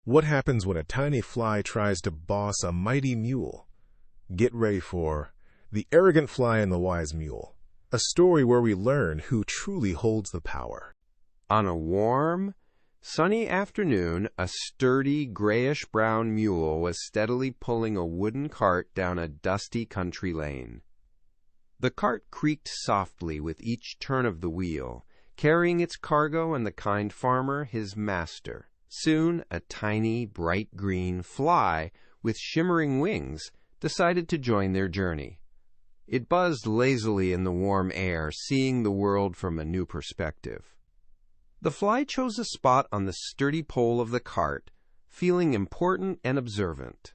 What happens when a tiny fly tries to boss a mighty mule? Get ready for The Arrogant Fly and the Wise Mule, a story where we learn who truly holds the power. On a warm, sunny afternoon, a sturdy, grayish-brown mule was steadily pulling a wooden cart down a dusty country lane. The cart creaked softly with each turn of the wheel, carrying its cargo and the kind farmer, his master. Soon, a tiny, bright green fly with shimmering wings decided to join their journey. It buzzed lazily in the warm air, seeing the world from a new perspective. The fly chose a spot on the sturdy pole of the cart, feeling important and observant.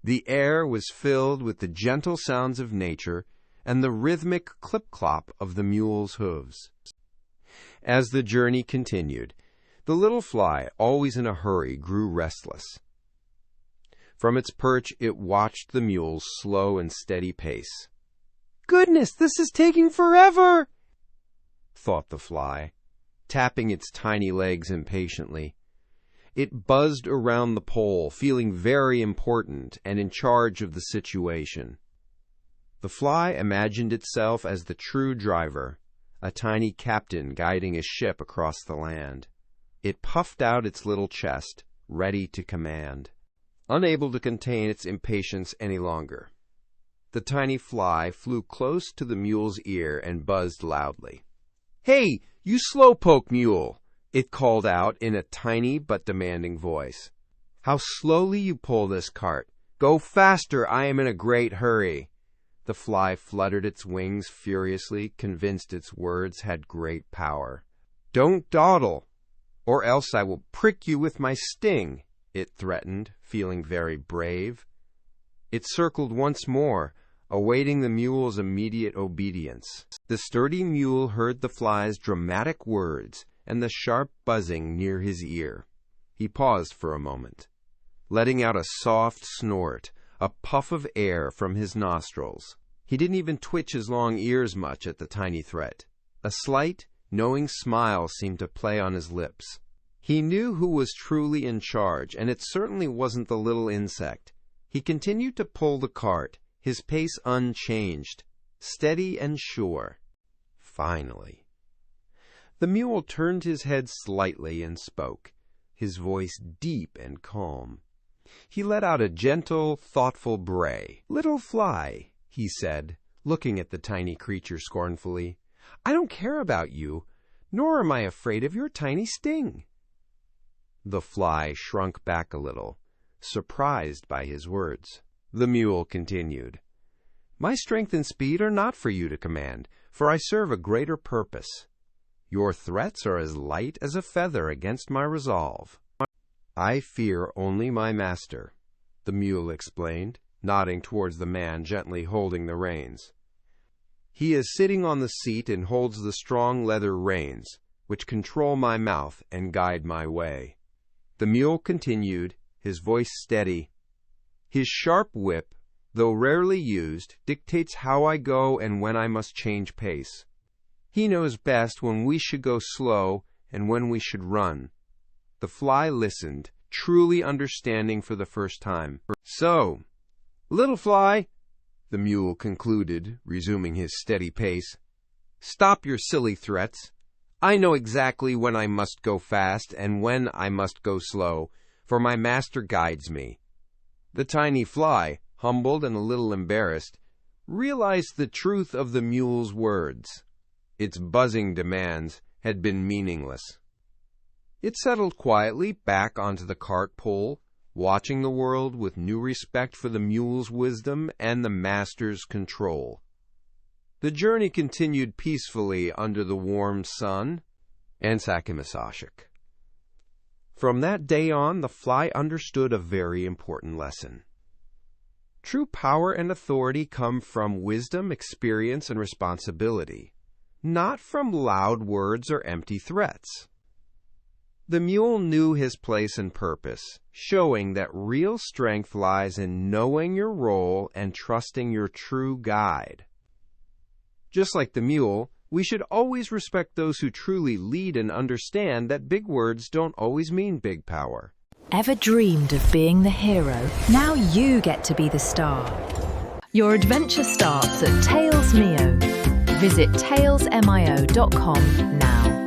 The air was filled with the gentle sounds of nature and the rhythmic clip-clop of the mule's hooves. As the journey continued, the little fly, always in a hurry, grew restless. From its perch, it watched the mule's slow and steady pace. "Goodness, this is taking forever!" thought the fly, tapping its tiny legs impatiently. It buzzed around the pole, feeling very important and in charge of the situation. The fly imagined itself as the true driver, a tiny captain guiding a ship across the land. It puffed out its little chest, ready to command, unable to contain its impatience any longer. The tiny fly flew close to the mule's ear and buzzed loudly. "Hey, you slowpoke mule!" it called out in a tiny but demanding voice. "How slowly you pull this cart! Go faster, I am in a great hurry!" The fly fluttered its wings furiously, convinced its words had great power. "Don't dawdle, or else I will prick you with my sting," it threatened, feeling very brave. It circled once more, awaiting the mule's immediate obedience. The sturdy mule heard the fly's dramatic words and the sharp buzzing near his ear. He paused for a moment, letting out a soft snort, a puff of air from his nostrils. He didn't even twitch his long ears much at the tiny threat. A slight, knowing smile seemed to play on his lips. He knew who was truly in charge, and it certainly wasn't the little insect. He continued to pull the cart, his pace unchanged, steady and sure. Finally, the mule turned his head slightly and spoke, his voice deep and calm. He let out a gentle, thoughtful bray. "Little fly," he said, looking at the tiny creature scornfully, "I don't care about you, nor am I afraid of your tiny sting." The fly shrunk back a little, surprised by his words. The mule continued, "My strength and speed are not for you to command, for I serve a greater purpose. Your threats are as light as a feather against my resolve. I fear only my master," the mule explained, nodding towards the man gently holding the reins. "He is sitting on the seat and holds the strong leather reins, which control my mouth and guide my way." The mule continued, his voice steady. "His sharp whip, though rarely used, dictates how I go and when I must change pace. He knows best when we should go slow and when we should run." The fly listened, truly understanding for the first time. "So, little fly," the mule concluded, resuming his steady pace, "stop your silly threats. I know exactly when I must go fast and when I must go slow, for my master guides me." The tiny fly, humbled and a little embarrassed, realized the truth of the mule's words. Its buzzing demands had been meaningless. It settled quietly back onto the cart pole, watching the world with new respect for the mule's wisdom and the master's control. The journey continued peacefully under the warm sun and Sakimasashik. From that day on, the fly understood a very important lesson. True power and authority come from wisdom, experience, and responsibility, not from loud words or empty threats. The mule knew his place and purpose, showing that real strength lies in knowing your role and trusting your true guide. Just like the mule, we should always respect those who truly lead and understand that big words don't always mean big power. Ever dreamed of being the hero? Now you get to be the star. Your adventure starts at TalesMio. Visit talesmio.com now.